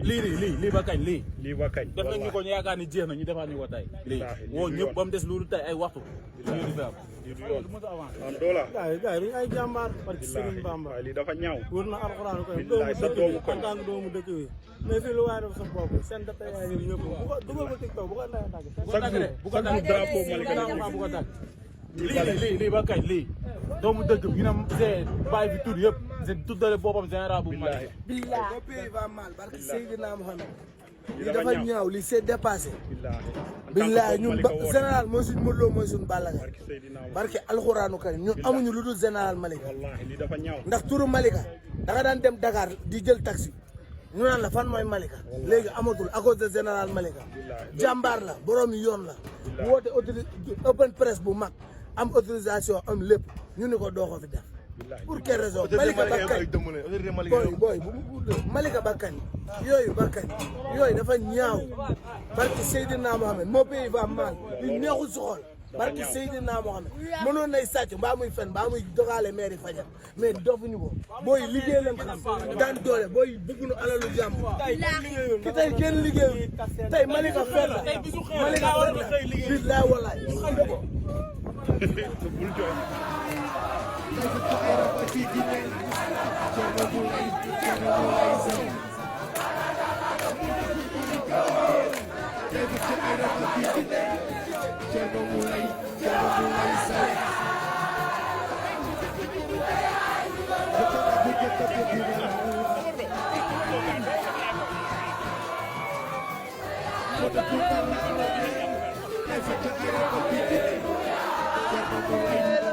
lii ba kañ lii. lii ba kañ def nañ ñu ko ñu yaakaar ni jeex na ñu defaat ñu ko tey. lii woo ñëpp ba mu des loolu tey ay waxtu. lii du fi am. lii du yoon am doola. gars yi ay jàmbaar parce que Serigne Bamba waaye lii dafa ñaaw. wër na alxuraan koy billaay sa doomu koñ en tant que doomu dëkk bi mais fii lu waaye def sa bopp seen data yaay yi ñëpp bu ko dugal ko TikTok bu ko ndaya tàgg bu ko tàgg drapeau Malika bu ko tàgg lii ba kañ lii doomu dëkk bi ñu ne c'est bàyyi fi tur yëpp c'est tuddale boppam général bu Malika. billahi le pays va mal barke Seydina Mohamed li dafa ñaaw li c'est dépassé billahi ñun général mooy suñ Modou Lo mooy suñ Balla Gaye barke alxuraanu karim ñun amuñu lu dul général Malika wallahi li dafa ñaaw ndax turu Malika da nga daan dem Dakar di jël taxi ñu naan la fan mooy Malika léegi amatul à cause de général Malika jàmbaar la borom yoon la woote open press bu mag am autorisation am lépp ñu ni ko doo ko fi def pour quelle raison Malika bakkañ booy Malika bakkañ yooyu bakkañ yooyu dafa ñaaw barke Seydina Mohamed moo pays va mal li neexul si xol barke Seydina Mohamed mënoon nay sàcc mbaa muy fen mbaa muy dogaale maire fajar mais dofuñu ko booy liggéey leen xam daan doole booy bëgguñu alalu jàmm ki tey kenn liggéeyu tey Malika fen la Malika fen la billaay wallaay What